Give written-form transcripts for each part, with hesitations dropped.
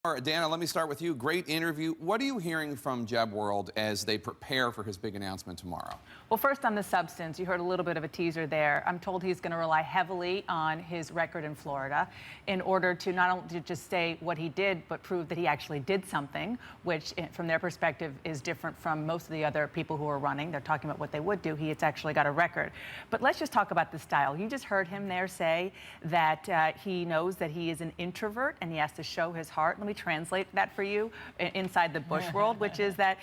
All right, Dana, let me start with you. Great interview. What are you hearing from Jeb World as they prepare for his big announcement tomorrow? Well, first on the substance, you heard a little bit of a teaser there. I'm told he's going to rely heavily on his record in Florida in order to not only to just say what he did, but prove that he actually did something, which from their perspective is different from most of the other people who are running. They're talking about what they would do. It's actually got a record. But let's just talk about the style. You just heard him there say that he knows that he is an introvert and he has to show his heart. Let me translate that for you inside the Bush world, which is that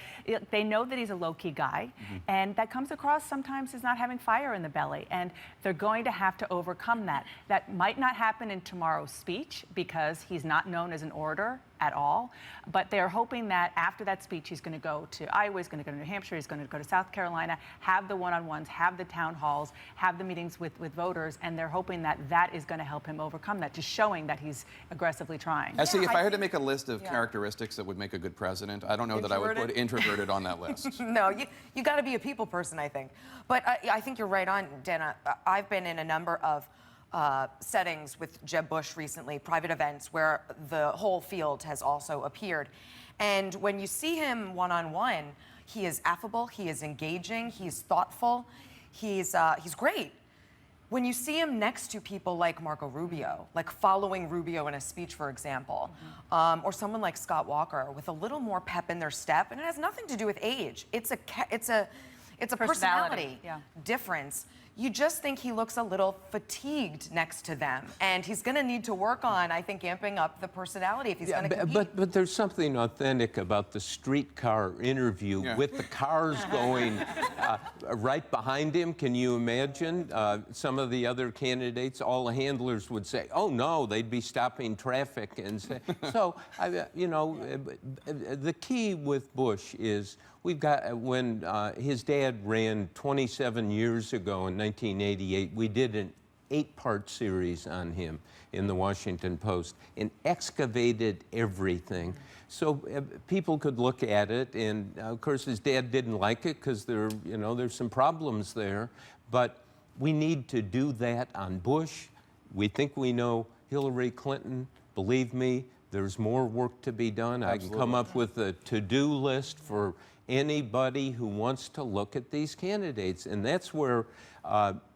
they know that he's a low-key guy, and that comes across sometimes as not having fire in the belly, and they're going to have to overcome that. That might not happen in tomorrow's speech because he's not known as an orator at all, but they're hoping that after that speech he's going to go to Iowa, he's going to go to New Hampshire, he's going to go to South Carolina, have the one-on-ones, have the town halls, have the meetings with voters, and they're hoping that that is going to help him overcome that, just showing that he's aggressively trying. Essie, if I had to make a list of characteristics that would make a good president, I don't know that I would put introverted on that list. No, you got to be a people person, I think. But I think you're right on, Dana. I've been in a number of settings with Jeb Bush recently, private events where the whole field has also appeared. And when you see him one-on-one, he is affable, he is engaging, he's thoughtful, he's great. When you see him next to people like Marco Rubio, like following Rubio in a speech, for example, or someone like Scott Walker with a little more pep in their step, and it has nothing to do with age. It's a personality difference. You just think he looks a little fatigued next to them, and he's going to need to work on, I think, amping up the personality if he's going to compete. But there's something authentic about the streetcar interview with the cars going right behind him. Can you imagine some of the other candidates? All the handlers would say, "Oh no," they'd be stopping traffic and say. So, you know, the key with Bush is we've got when his dad ran 27 years ago in 1988, we did an 8-part series on him in the Washington Post and excavated everything. So people could look at it, and of course his dad didn't like it because there's some problems there. But we need to do that on Bush. We think we know Hillary Clinton. Believe me, there's more work to be done. Absolutely. I can come up with a to-do list for anybody who wants to look at these candidates. And that's where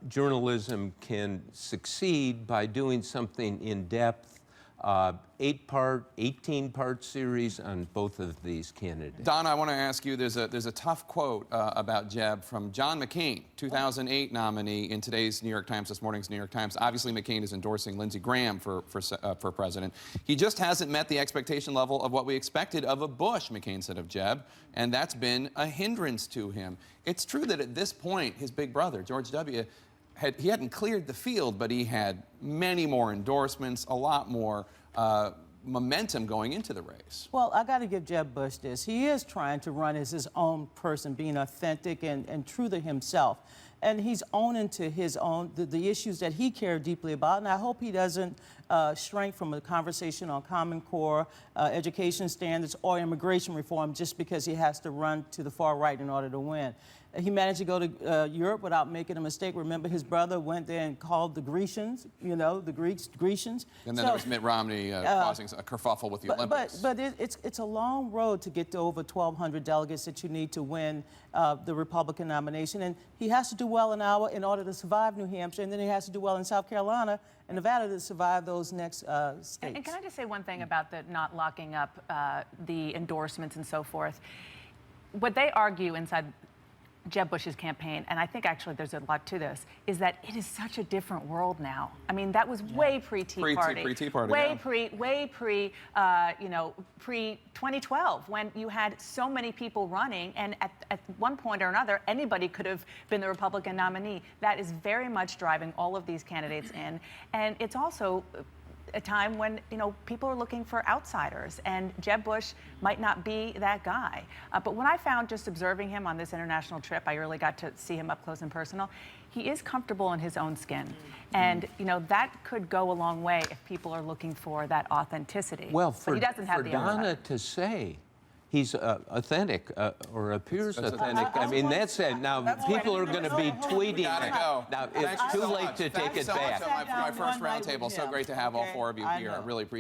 journalism can succeed, by doing something in depth, 8-part, 18-part series on both of these candidates. Donna, I want to ask you, there's a tough quote about Jeb from John McCain, 2008 nominee in today's New York Times, this morning's New York Times. Obviously, McCain is endorsing Lindsey Graham for president. He just hasn't met the expectation level of what we expected of a Bush, McCain said of Jeb, and that's been a hindrance to him. It's true that at this point, his big brother, George W., he hadn't cleared the field, but he had many more endorsements, a lot more momentum going into the race. Well, I got to give Jeb Bush this. He is trying to run as his own person, being authentic and true to himself. And he's owning to his own, the issues that he cared deeply about. And I hope he doesn't shrink from a conversation on Common Core, education standards, or immigration reform just because he has to run to the far right in order to win. He managed to go to Europe without making a mistake. Remember, his brother went there and called the Grecians, the Grecians. And then there was Mitt Romney causing a kerfuffle with the Olympics. But it's a long road to get to over 1,200 delegates that you need to win the Republican nomination. And he has to do well in Iowa in order to survive New Hampshire, and then he has to do well in South Carolina and Nevada to survive those next states. And can I just say one thing about the not locking up the endorsements and so forth? What they argue inside Jeb Bush's campaign, and I think actually there's a lot to this, is that it is such a different world now. I mean, that was way pre-Tea Party. Pre-Tea Party, way pre-2012, when you had so many people running, and at one point or another, anybody could have been the Republican nominee. That is very much driving all of these candidates in, and it's also a time when, people are looking for outsiders, and Jeb Bush might not be that guy. But when I found, just observing him on this international trip, I really got to see him up close and personal. He is comfortable in his own skin. And, that could go a long way if people are looking for that authenticity. Well, but he doesn't have for Donna to say he's authentic or appears authentic. I mean, that's it. Now, people are going to be tweeting. Gotta go. Now, it's too late to take it back. Thanks so much. My first roundtable. So great to have all four of you here. I really appreciate it.